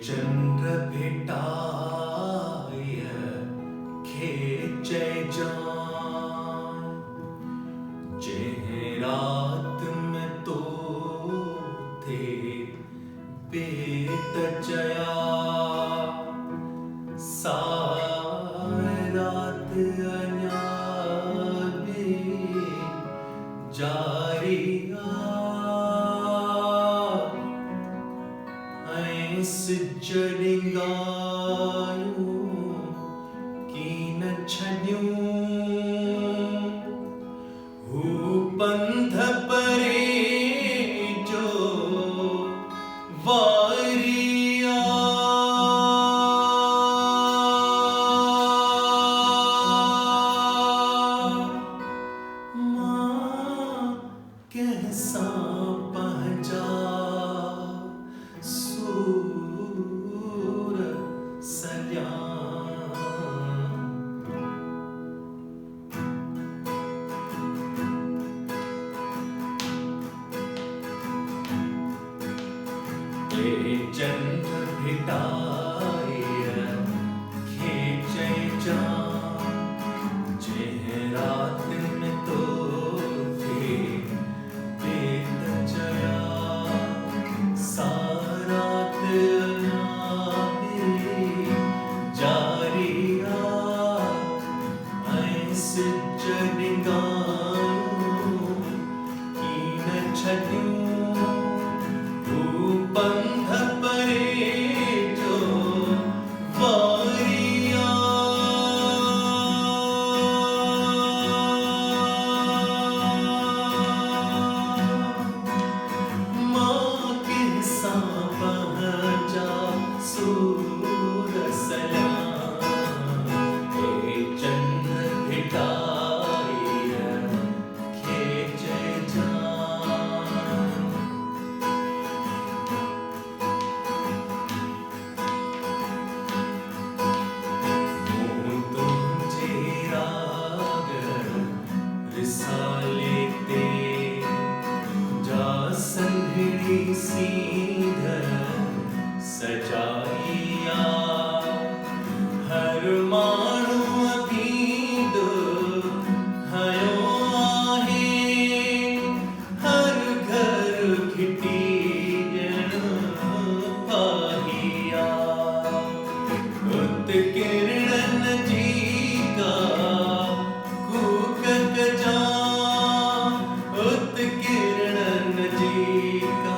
चंद्र भेटाय खेचै जान, जेह रात में तो थे बेत जया, रात अन्याबे जारिया ऐस जडिंगायूं कीन छड्यूं हू पंध परे जो वारिया कैसा पहचा सूर सल्यान, ले चंद्र भेटाय खेचै जान, जेह रात में तो थे बेत जया, सारात अन्याबे जारिया ऐस जडिंगायूं कीन छड्यूं हू पंध परे जो वारिया। मां किसा पहचा सूर सल्यान, हे चंद्र भेटाय खेचै जान। तुझे राग रिसाले ते जा संघड़ी सीधर सजाइया, हर मानू अबीद हयो आहे, हर घर खिटी जन पाहिया, उत किरणन जी का कूक जा, उत किरणन जी का